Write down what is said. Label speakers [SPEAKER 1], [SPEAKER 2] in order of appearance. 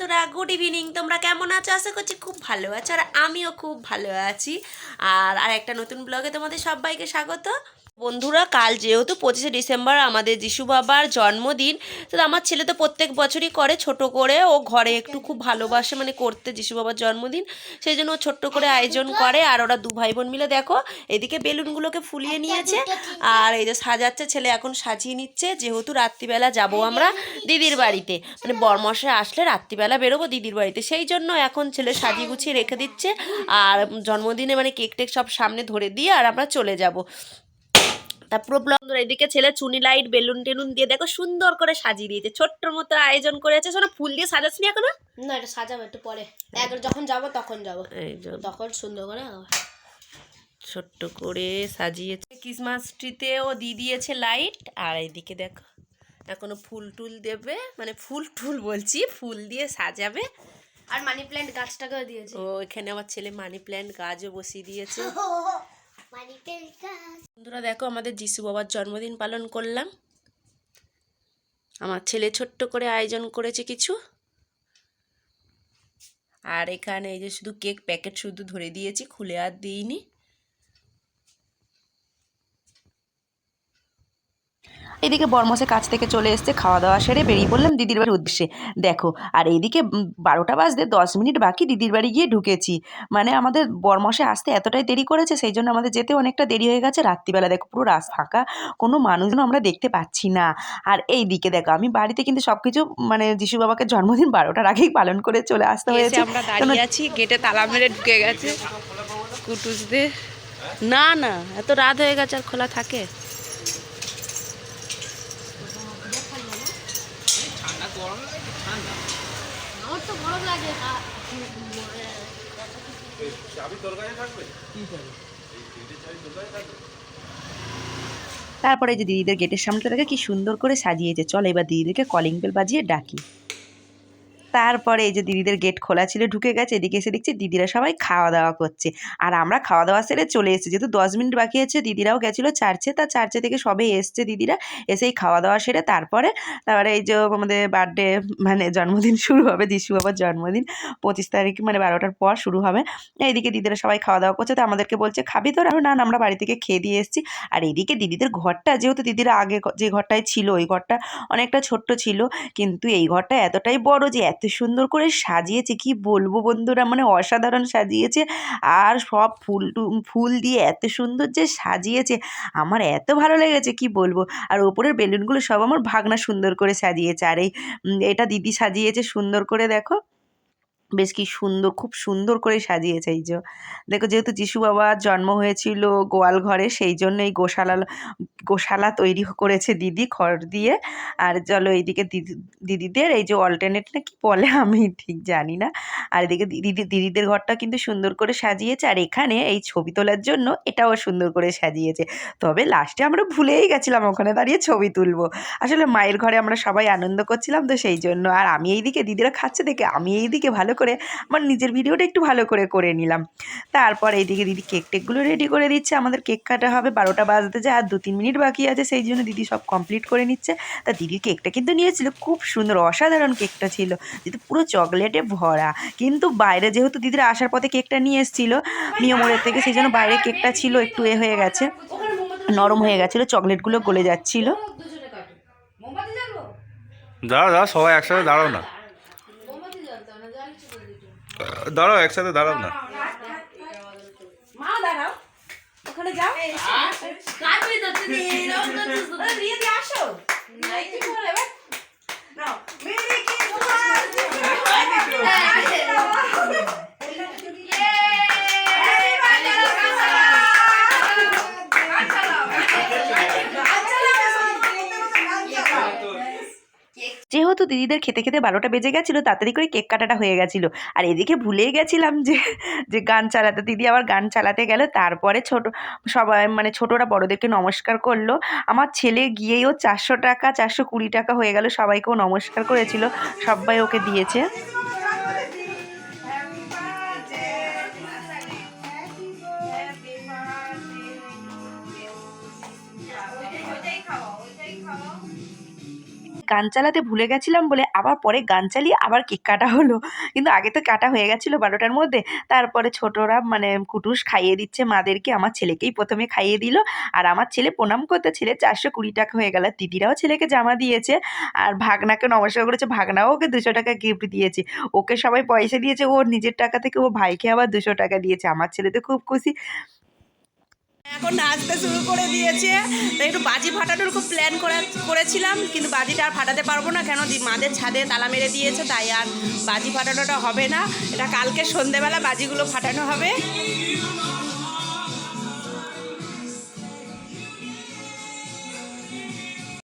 [SPEAKER 1] বন্ধুরা, good evening. তোমরা কেমন আছো? আশা করছি খুব ভালো আছো, আর আমিও খুব ভালো আছি। আর একটা নতুন ব্লগে তোমাদের সবাইকে স্বাগত। বন্ধুরা, কাল যেহেতু 25শে ডিসেম্বর আমাদের যিশু বাবার জন্মদিন, তো আমার ছেলে তো প্রত্যেক বছরই করে ছোট করে। ও ঘরে একটু খুব ভালোবাসে মানে করতে যিশু বাবার জন্মদিন, সেই জন্য ও ছোট্ট করে আয়োজন করে। আর ওরা দু ভাই বোন মিলে দেখো এদিকে বেলুনগুলোকে ফুলিয়ে নিয়েছে, আর এই যে সাজাচ্ছে, ছেলে এখন সাজিয়ে নিচ্ছে। যেহেতু রাত্রিবেলা যাব আমরা দিদির বাড়িতে, মানে বরমশাই আসলে রাত্রিবেলা বেরোবো দিদির বাড়িতে, সেই জন্য এখন ছেলে সাজিয়ে গুছিয়ে রেখে দিচ্ছে। আর জন্মদিনে মানে কেক টেক সব সামনে ধরে দিয়ে আর আমরা চলে যাব। তারপর ব্লগ এদিকে ছেলে চুনি লাইট বেলুন টেলুন দিয়ে দেখো সুন্দর করে সাজিয়ে দিয়েছে, ছোট্ট মতো আয়োজন করেছে। শোনো, ফুল দিয়ে সাজাসনি এখনো?
[SPEAKER 2] না, এটা সাজাবো একটু পরে, একবার যখন যাবো তখন যাবো, তখন সুন্দর করে
[SPEAKER 1] ছোট্ট করে সাজিয়েছে। ক্রিসমাস ট্রিতেও দিয়ে দিয়েছে লাইট। আর এইদিকে দেখো এখনো ফুল টুল দেবে, মানে ফুল টুল বলছি, ফুল দিয়ে সাজাবে।
[SPEAKER 2] আর মানি প্ল্যান্ট গাছটাকেও দিয়েছে।
[SPEAKER 1] ও এখানে আমার ছেলে মানি প্ল্যান্ট গাছও বসিয়ে দিয়েছে। বন্ধুরা দেখো, আমাদের যিশু বাবার জন্মদিন পালন করলাম। আমার ছেলে ছোট্ট করে আয়োজন করেছে কিছু। আর এখানে এই যে শুধু কেক প্যাকেট শুধু ধরে দিয়েছি, খুলে আর দিইনি। এদিকে বরমশাই কাছ থেকে চলে এসছে, খাওয়া দাওয়া সেরে বেরিয়ে পড়লাম দিদির বাড়ির উদ্দেশ্যে। দেখো, আর এইদিকে 12টা বাজতে 10 মিনিট বাকি দিদির বাড়ি গিয়ে ঢুকেছি। মানে আমাদের বরমশাই আসতে এতটাই দেরি করেছে, সেই জন্য আমাদের যেতে অনেকটা দেরি হয়ে গেছে। রাত্রিবেলা দেখো পুরো রাস্তা ফাঁকা, কোনো মানুষজন আমরা দেখতে পাচ্ছি না। আর এই দিকে দেখো, আমি বাড়িতে কিন্তু সবকিছু মানে যিশু বাবাকে জন্মদিন 12টার আগেই পালন করে চলে আসতে হয়েছে।
[SPEAKER 3] আমরা দাঁড়িয়ে আছি, গেটে তালা মেরে ঢুকে গেছে কুটুসদের। না না, এত রাত হয়ে গেছে আর খোলা থাকে?
[SPEAKER 2] আমার তো গরম লাগে।
[SPEAKER 1] তারপরে এই যে দিদিদের গেটের সামনেটাকে কি সুন্দর করে সাজিয়েছে। চল এবার দিদিদেরকে কলিং বেল বাজিয়ে ডাকি। তারপরে এই যে দিদিদের গেট খোলা ছিল, ঢুকে গেছে। এদিকে এসে দেখছি দিদিরা সবাই খাওয়া দাওয়া করছে, আর আমরা খাওয়া দাওয়া সেরে চলে এসেছি। যেহেতু 10 মিনিট বাকি আছে, দিদিরাও গেছিলো চার্চে, তা চার্চে থেকে সবে এসছে দিদিরা। এসেই খাওয়া দাওয়া সেরে তারপরে এই যে আমাদের বার্থডে মানে জন্মদিন শুরু হবে, যিশু বাবার জন্মদিন 25 তারিখ মানে 12টার পর শুরু হবে। এইদিকে দিদিরা সবাই খাওয়া দাওয়া করছে, তো আমাদেরকে বলছে খাবি তো? না না, আমরা বাড়ি থেকে খেয়ে দিয়ে এসেছি। আর এইদিকে দিদিদের ঘরটা, যেহেতু দিদিরা আগে যে ঘরটায় ছিল ওই ঘরটা অনেকটা ছোট্ট ছিল, কিন্তু এই ঘরটা এতটাই বড় যে এত সুন্দর করে সাজিয়েছে, কি বলবো বন্ধুরা, মানে অসাধারণ সাজিয়েছে। আর সব ফুল দিয়ে এত সুন্দর যে সাজিয়েছে, আমার এত ভালো লেগেছে কি বলবো। আর ওপরের বেলুনগুলো সব আমার ভাগনা সুন্দর করে সাজিয়েছে। আর এটা দিদি সাজিয়েছে সুন্দর করে, দেখো বেশ কি সুন্দর, খুব সুন্দর করে সাজিয়েছে। এই যে দেখো, যেহেতু যিশু বাবার জন্ম হয়েছিল গোয়াল ঘরে, সেই জন্য এই গোশালা তৈরি করেছে দিদি খড় দিয়ে। আর চলো এইদিকে দিদিদের এই যে অল্টারনেট না কি বলে আমি ঠিক জানি না। আর এদিকে দিদিদের ঘরটা কিন্তু সুন্দর করে সাজিয়েছে। আর এখানে এই ছবি তোলার জন্য এটাও সুন্দর করে সাজিয়েছে। তবে লাস্টে আমরা ভুলেই গেছিলাম ওখানে দাঁড়িয়ে ছবি তুলবো। আসলে মায়ের ঘরে আমরা সবাই আনন্দ করছিলাম, তো সেই জন্য। আর আমি এইদিকে দিদিরা খাচ্ছে দেখে আমি এইদিকে ভালো করে আমার নিজের ভিডিওটা একটু ভালো করে নিলাম। তারপর এইদিকে দিদি কেক টেকগুলো রেডি করে দিচ্ছে। আমাদের কেক কাটা হবে, 12টা বাজতে যায় আর 2-3 মিনিট বাকি আছে, সেই জন্য দিদি সব কমপ্লিট করে নিচ্ছে। তা দিদির কেকটা কিন্তু নিয়েছিল, খুব সুন্দর অসাধারণ কেকটা ছিল, যেহেতু পুরো চকলেটে ভরা। কিন্তু বাইরে যেহেতু দিদিরা আসার পথে কেকটা নিয়ে এসেছিলো মিয়মোড়ের থেকে, সেই জন্য বাইরে কেকটা ছিল একটু হয়ে গেছে, নরম হয়ে গেছিলো, চকলেটগুলো গলে যাচ্ছিলো।
[SPEAKER 4] দাঁড়াও দাঁড়াও, সবাই একসাথে দাঁড়াও না, দাঁড়াও একসাথে দাঁড়াও না।
[SPEAKER 1] ওখানে যাও, আসো। যেহেতু দিদিদের খেতে খেতে 12টা বেজে গেছিলো, তাড়াতাড়ি করে কেক কাটাটা হয়ে গেছিলো। আর এদিকে ভুলেই গেছিলাম যে যে গান চালাতে, দিদি আবার গান চালাতে গেল। তারপরে সবাই মানে ছোটরা বড়দেরকে নমস্কার করলো। আমার ছেলে গিয়েও 400 টাকা 420 টাকা হয়ে গেল, সবাইকেও নমস্কার করেছিল, সবাই ওকে দিয়েছে। গান চালাতে ভুলে গেছিলাম বলে আবার পরে গান চালিয়ে আবার কেক কাটা হলো, কিন্তু আগে তো কাটা হয়ে গেছিলো 12টার মধ্যে। তারপরে ছোটরা মানে কুটুস খাইয়ে দিচ্ছে মাদেরকে, আমার ছেলেকেই প্রথমে খাইয়ে দিল। আর আমার ছেলে প্রণাম করতে ছেলে 420 টাকা হয়ে গেল। দিদিরাও ছেলেকে জামা দিয়েছে আর ভাগনাকে নমস্কার করেছে, ভাগনাও ওকে 200 টাকা গিফট দিয়েছে। ওকে সবাই পয়সা দিয়েছে, ওর নিজের টাকা থেকে ও ভাইকে আবার 200 টাকা দিয়েছে। আমার ছেলে তো খুব খুশি।
[SPEAKER 3] এখন নাচতে শুরু করে দিয়েছে। তাই একটু বাজি ফাটানোর খুব প্ল্যান করেছিলাম, কিন্তু বাজিটা আর ফাটাতে পারবো না, কেন মাদের ছাদে তালা মেরে দিয়েছে, তাই আর বাজি ফাটানোটা হবে না। এটা কালকে সন্ধেবেলা বাজিগুলো ফাটানো হবে।